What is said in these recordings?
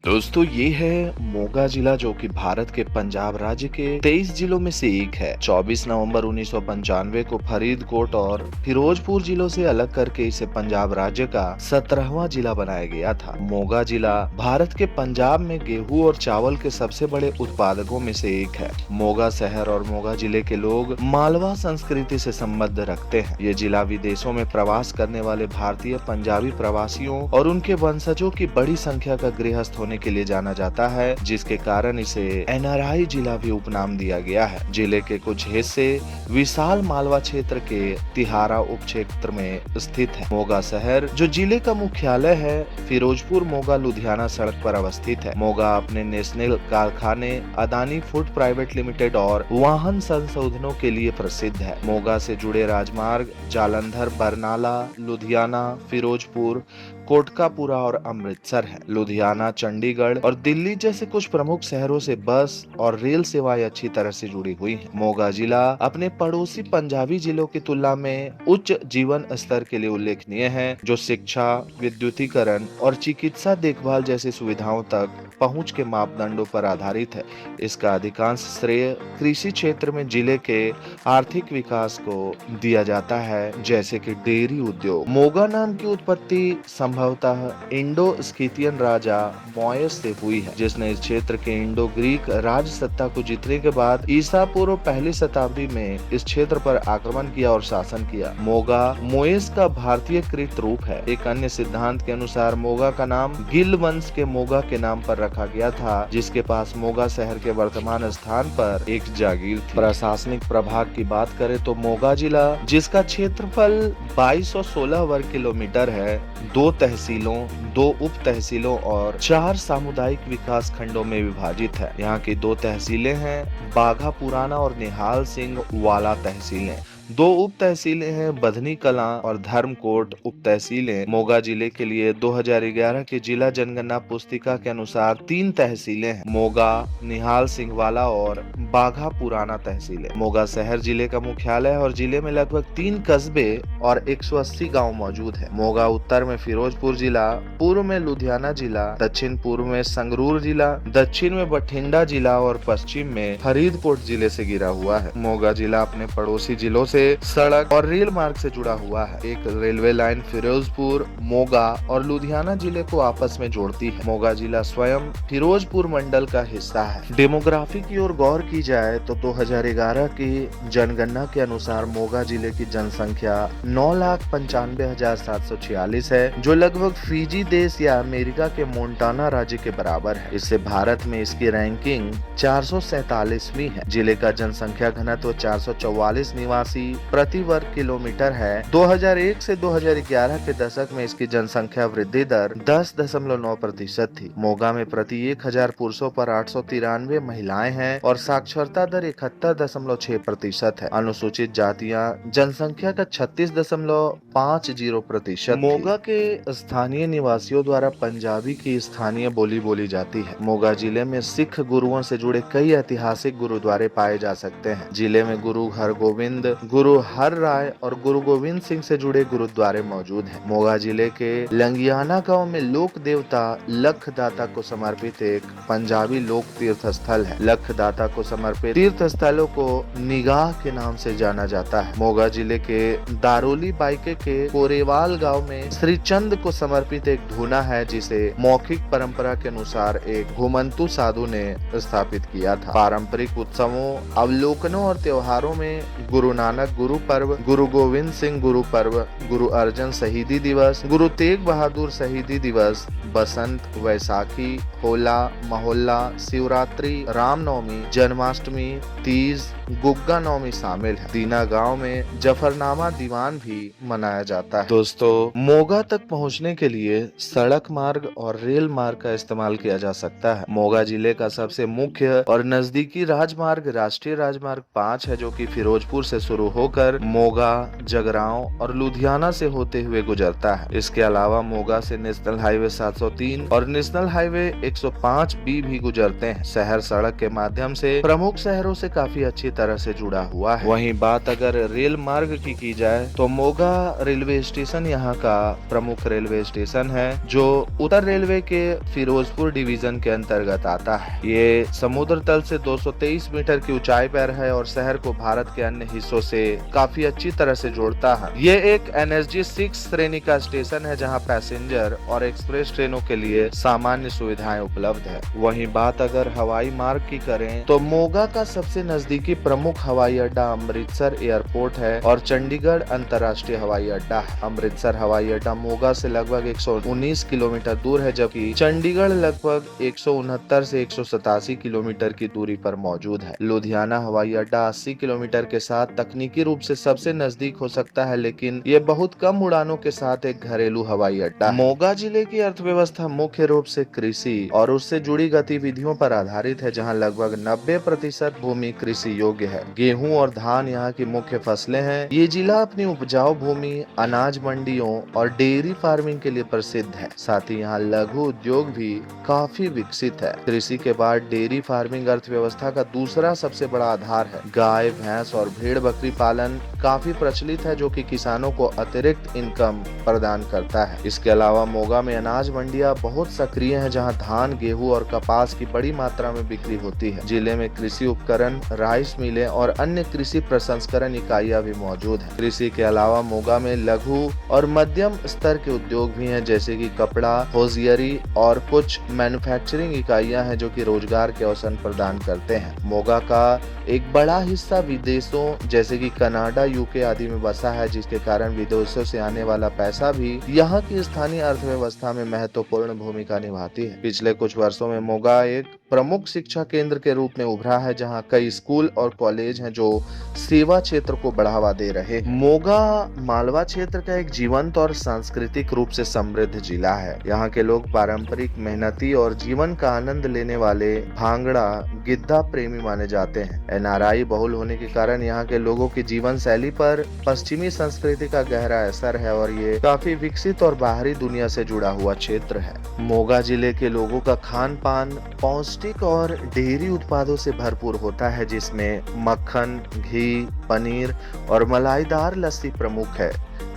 दोस्तों ये है मोगा जिला जो कि भारत के पंजाब राज्य के 23 जिलों में से एक है। 24 नवंबर 1995 को फरीदकोट और फिरोजपुर जिलों से अलग करके इसे पंजाब राज्य का 17वां जिला बनाया गया था। मोगा जिला भारत के पंजाब में गेहूं और चावल के सबसे बड़े उत्पादकों में से एक है। मोगा शहर और मोगा जिले के लोग मालवा संस्कृति से संबंध रखते हैं। ये जिला विदेशों में प्रवास करने वाले भारतीय पंजाबी प्रवासियों और उनके वंशजों की बड़ी संख्या का गृहस्थ होने के लिए जाना जाता है, जिसके कारण इसे एनआरआई जिला भी उपनाम दिया गया है। जिले के कुछ हिस्से विशाल मालवा क्षेत्र के तिहारा उप क्षेत्र में स्थित है। मोगा शहर जो जिले का मुख्यालय है, फिरोजपुर मोगा लुधियाना सड़क पर अवस्थित है। मोगा अपने नेशनल कारखाने अदानी फूड प्राइवेट लिमिटेड और वाहन संशोधनों के लिए प्रसिद्ध है। मोगा से जुड़े राजमार्ग जालंधर, बरनाला, लुधियाना, फिरोजपुर, कोटकापुरा और अमृतसर है। लुधियाना, चंडीगढ़ और दिल्ली जैसे कुछ प्रमुख शहरों से बस और रेल सेवाएं अच्छी तरह से जुड़ी हुई हैं। मोगा जिला अपने पड़ोसी पंजाबी जिलों की तुलना में उच्च जीवन स्तर के लिए उल्लेखनीय है, जो शिक्षा, विद्युतीकरण और चिकित्सा देखभाल जैसी सुविधाओं तक पहुंच के मापदंडों पर आधारित है। इसका अधिकांश श्रेय कृषि क्षेत्र में जिले के आर्थिक विकास को दिया जाता है, जैसे कि डेयरी उद्योग। मोगा नाम की उत्पत्ति संभवतः इंडो स्किथियन राजा मोयस से हुई है, जिसने इस क्षेत्र के इंडो ग्रीक राज सत्ता को जीतने के बाद ईसा पूर्व पहली शताब्दी में इस क्षेत्र पर आक्रमण किया और शासन किया। मोगा मोयस का भारतीय कृत रूप है। एक अन्य सिद्धांत के अनुसार मोगा का नाम गिल वंश के मोगा के नाम पर रखा गया था, जिसके पास मोगा शहर के वर्तमान स्थान पर एक जागीर थी। प्रशासनिक प्रभाग की बात करें तो मोगा जिला, जिसका क्षेत्रफल 2216 वर्ग किलोमीटर है, 2 तहसीलों, 2 उप तहसीलों और 4 सामुदायिक विकास खंडों में विभाजित है। यहाँ की 2 तहसीलें हैं, बाघा पुराना और निहाल सिंह वाला तहसीलें। 2 उप तहसीलें हैं, बधनी कलां और धर्मकोट उप तहसीलें। मोगा जिले के लिए 2011 के जिला जनगणना पुस्तिका के अनुसार 3 तहसीलें हैं, मोगा, निहाल सिंह वाला और बाघा पुराना तहसीलें। मोगा शहर जिले का मुख्यालय है और जिले में लगभग 3 कस्बे और 180 गांव मौजूद है। मोगा उत्तर में फिरोजपुर जिला, पूर्व में लुधियाना जिला, दक्षिण पूर्व में संगरूर जिला, दक्षिण में बठिंडा जिला और पश्चिम में फरीदकोट जिले से घिरा हुआ है। मोगा जिला अपने पड़ोसी जिलों से सड़क और रेल मार्ग से जुड़ा हुआ है। एक रेलवे लाइन फिरोजपुर, मोगा और लुधियाना जिले को आपस में जोड़ती है। मोगा जिला स्वयं फिरोजपुर मंडल का हिस्सा है। डेमोग्राफी की ओर गौर की जाए तो 2011 की जनगणना के अनुसार मोगा जिले की जनसंख्या 9,95,746 है, जो लगभग फिजी देश या अमेरिका के मोन्टाना राज्य के बराबर है। इससे भारत में इसकी रैंकिंग 447वीं है। जिले का जनसंख्या घनत्व 444 निवासी प्रति वर्ग किलोमीटर है। 2001 से 2011 के दशक में इसकी जनसंख्या वृद्धि दर 10.9% थी। मोगा में प्रति 1000 पुरुषों पर 893 महिलाएं हैं और साक्षरता दर 71.6% है। अनुसूचित जातियां जनसंख्या का 36.50%। मोगा के स्थानीय निवासियों द्वारा पंजाबी की स्थानीय बोली जाती है। मोगा जिले में सिख गुरुओं से जुड़े कई ऐतिहासिक गुरुद्वारे पाए जा सकते हैं। जिले में गुरु हरगोविंद, गुरु हर राय और गुरु गोविंद सिंह से जुड़े गुरुद्वारे मौजूद हैं। मोगा जिले के लंगियाना गांव में लोक देवता लखदाता को समर्पित एक पंजाबी लोक तीर्थ स्थल है। लखदाता को समर्पित तीर्थ स्थलों को निगाह के नाम से जाना जाता है। मोगा जिले के दारोली बाइके के कोरेवाल गांव में श्री चंद को समर्पित एक धूना है, जिसे मौखिक परंपरा के अनुसार एक घुमंतु साधु ने स्थापित किया था। पारंपरिक उत्सवों, अवलोकनों और त्योहारों में गुरु नानक गुरु पर्व, गुरु गोविंद सिंह गुरु पर्व, गुरु अर्जन शहीदी दिवस, गुरु तेग बहादुर शहीदी दिवस, बसंत, वैसाखी, होला मोहल्ला, शिवरात्रि, रामनवमी, जन्माष्टमी, तीज, गुग्गा नवमी शामिल है। दीना गांव में जफरनामा दीवान भी मनाया जाता है। दोस्तों, मोगा तक पहुंचने के लिए सड़क मार्ग और रेल मार्ग का इस्तेमाल किया जा सकता है। मोगा जिले का सबसे मुख्य और नजदीकी राजमार्ग राष्ट्रीय राजमार्ग 5 है, जो कि फिरोजपुर से शुरू होकर मोगा, जगरांव और लुधियाना से होते हुए गुजरता है। इसके अलावा मोगा से नेशनल हाईवे 703 और नेशनल हाईवे 105 भी गुजरते हैं। शहर सड़क के माध्यम से प्रमुख शहरों से काफी अच्छी तरह से जुड़ा हुआ है। वहीं बात अगर रेल मार्ग की जाए तो मोगा रेलवे स्टेशन यहाँ का प्रमुख रेलवे स्टेशन है, जो उत्तर रेलवे के फिरोजपुर डिवीजन के अंतर्गत आता है। ये समुद्र तल से 223 मीटर की ऊंचाई पर है और शहर को भारत के अन्य हिस्सों से काफी अच्छी तरह से जोड़ता है। ये एक NSG 6 श्रेणी का स्टेशन है, जहाँ पैसेंजर और एक्सप्रेस ट्रेनों के लिए सामान्य सुविधाएं उपलब्ध है। वहीं बात अगर हवाई मार्ग की करें तो मोगा का सबसे नजदीकी प्रमुख हवाई अड्डा अमृतसर एयरपोर्ट है और चंडीगढ़ अंतर्राष्ट्रीय हवाई अड्डा है। अमृतसर हवाई अड्डा मोगा से लगभग 119 किलोमीटर दूर है, जबकि चंडीगढ़ लगभग 169 से 187 किलोमीटर की दूरी पर मौजूद है। लुधियाना हवाई अड्डा 80 किलोमीटर के साथ तकनीकी रूप से सबसे नजदीक हो सकता है, लेकिन ये बहुत कम उड़ानों के साथ एक घरेलू हवाई अड्डा। मोगा जिले की अर्थव्यवस्था मुख्य रूप से कृषि और उससे जुड़ी गतिविधियों पर आधारित है, जहां लगभग 90% भूमि कृषि योग्य है। गेहूं और धान यहाँ की मुख्य फसलें हैं। ये जिला अपनी उपजाऊ भूमि, अनाज मंडियों और डेयरी फार्मिंग के लिए प्रसिद्ध है। साथ ही यहाँ लघु उद्योग भी काफी विकसित है। कृषि के बाद डेयरी फार्मिंग अर्थव्यवस्था का दूसरा सबसे बड़ा आधार है। गाय, भैंस और भेड़ बकरी पालन काफी प्रचलित है, जो कि किसानों को अतिरिक्त इनकम प्रदान करता है। इसके अलावा मोगा में अनाज मंडियां बहुत सक्रिय हैं, जहां धान, गेहूं और कपास की बड़ी मात्रा में बिक्री होती है। जिले में कृषि उपकरण, राइस मिलें और अन्य कृषि प्रसंस्करण इकाइयां भी मौजूद हैं। कृषि के अलावा मोगा में लघु और मध्यम स्तर के उद्योग भी हैं, जैसे कि कपड़ा, होजियरी और कुछ मैन्युफैक्चरिंग इकाइयां हैं, जो कि रोजगार के अवसर प्रदान करते हैं। मोगा का एक बड़ा हिस्सा विदेशों जैसे कि कनाडा, यूके आदि में बसा है, जिसके कारण विदेशों से आने वाला पैसा भी यहाँ की स्थानीय अर्थव्यवस्था में महत्वपूर्ण भूमिका निभाती है। पिछले कुछ वर्षों में मोगा एक प्रमुख शिक्षा केंद्र के रूप में उभरा है, जहाँ कई स्कूल और कॉलेज हैं जो सेवा क्षेत्र को बढ़ावा दे रहे हैं। मोगा मालवा क्षेत्र का एक जीवंत और सांस्कृतिक रूप से समृद्ध जिला है। यहाँ के लोग पारंपरिक, मेहनती और जीवन का आनंद लेने वाले भांगड़ा, गिद्धा प्रेमी माने जाते हैं। NRI बहुल होने के कारण यहाँ के लोगों की जीवन शैली पर पश्चिमी संस्कृति का गहरा असर है और ये काफी विकसित और बाहरी दुनिया से जुड़ा हुआ क्षेत्र है। मोगा जिले के लोगों का खान पान पौष्टिक और डेयरी उत्पादों से भरपूर होता है, जिसमें मक्खन, घी, पनीर और मलाईदार लस्सी प्रमुख है।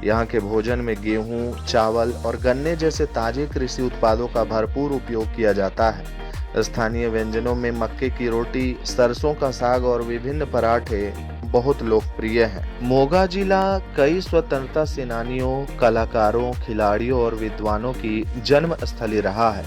यहाँ के भोजन में गेहूं, चावल और गन्ने जैसे ताजे कृषि उत्पादों का भरपूर उपयोग किया जाता है। स्थानीय व्यंजनों में मक्के की रोटी, सरसों का साग और विभिन्न पराठे बहुत लोकप्रिय हैं। मोगा जिला कई स्वतंत्रता सेनानियों, कलाकारों, खिलाड़ियों और विद्वानों की जन्म स्थली रहा है।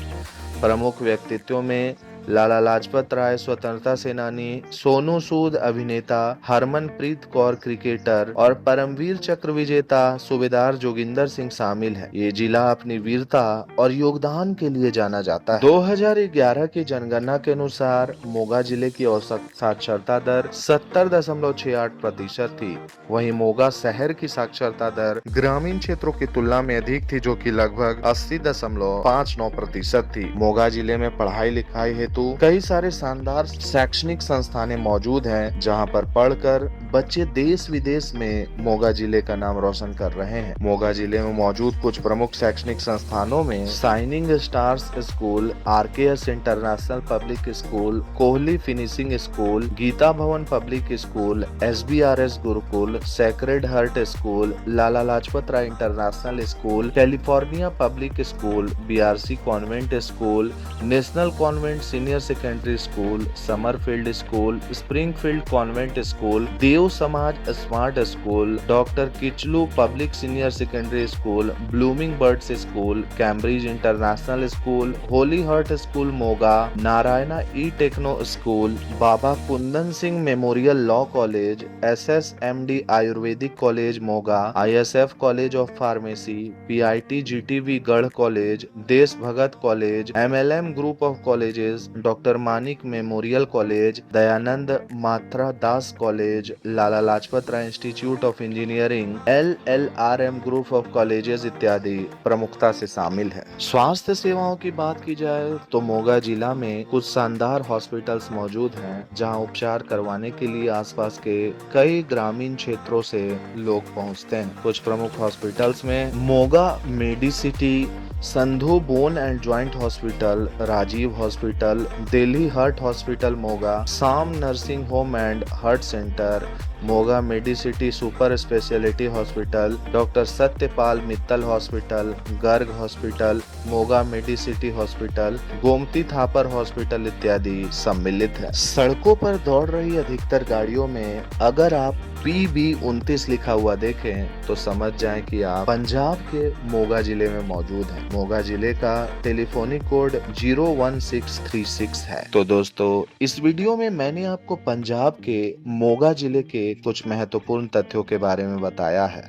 प्रमुख व्यक्तित्वों में लाला लाजपत राय स्वतंत्रता सेनानी, सोनू सूद अभिनेता, हरमनप्रीत कौर क्रिकेटर और परमवीर चक्र विजेता सूबेदार जोगिंदर सिंह शामिल है। ये जिला अपनी वीरता और योगदान के लिए जाना जाता है। 2011 की जनगणना के अनुसार मोगा जिले की औसत साक्षरता दर 70.68% थी। वहीं मोगा शहर की साक्षरता दर ग्रामीण क्षेत्रों की तुलना में अधिक थी, जो कि लगभग 80.59% थी। मोगा जिले में पढ़ाई लिखाई हेतु कई सारे शानदार शैक्षणिक संस्थानें मौजूद हैं, जहां पर पढ़कर बच्चे देश विदेश में मोगा जिले का नाम रोशन कर रहे हैं। मोगा जिले में मौजूद कुछ प्रमुख शैक्षणिक संस्थानों में shining stars school, RKS international public school, Kohli finishing school, Geeta Bhawan public school, SBRS Gurukul, sacred heart school, Lala Lajpat Rai international school, California public school, BRC convent school, national convent senior secondary school, summerfield school, springfield convent school, Dev Samaj smart school, doctor Kitchlu public senior secondary school, blooming birds school, Cambridge international school, holy heart school Moga, Narayana E techno school, Baba Kundan Singh memorial law college, SSMD ayurvedic college Moga, ISF college of pharmacy, PIT GTV Garh college, Desh Bhagat college, MLM group of colleges, doctor Manik memorial college, Dayanand Mathra Das college, Lala Lajpat Rai institute of engineering, LLRM group of colleges इत्यादि प्रमुखता से शामिल है। स्वास्थ्य सेवाओं की बात की जाए तो मोगा जिला में कुछ शानदार हॉस्पिटल्स मौजूद हैं, जहां उपचार करवाने के लिए आसपास के कई ग्रामीण क्षेत्रों से लोग पहुंचते हैं। कुछ प्रमुख हॉस्पिटल्स में Moga medicity, Sandhu bone and joint hospital, Rajiv hospital, Delhi heart hospital Moga, Saam nursing home and heart centre, Moga medicity super speciality hospital, doctor Satyapal Mittal hospital, Garg hospital, Moga medicity hospital, Gomti Thapar hospital इत्यादि सम्मिलित है। सड़कों पर दौड़ रही अधिकतर गाड़ियों में अगर आप PB29 लिखा हुआ देखें तो समझ जाएं कि आप पंजाब के मोगा जिले में मौजूद हैं। मोगा जिले का टेलीफोनिक कोड 01636 है। तो दोस्तों, इस वीडियो में मैंने आपको पंजाब के मोगा जिले के कुछ महत्वपूर्ण तथ्यों के बारे में बताया है।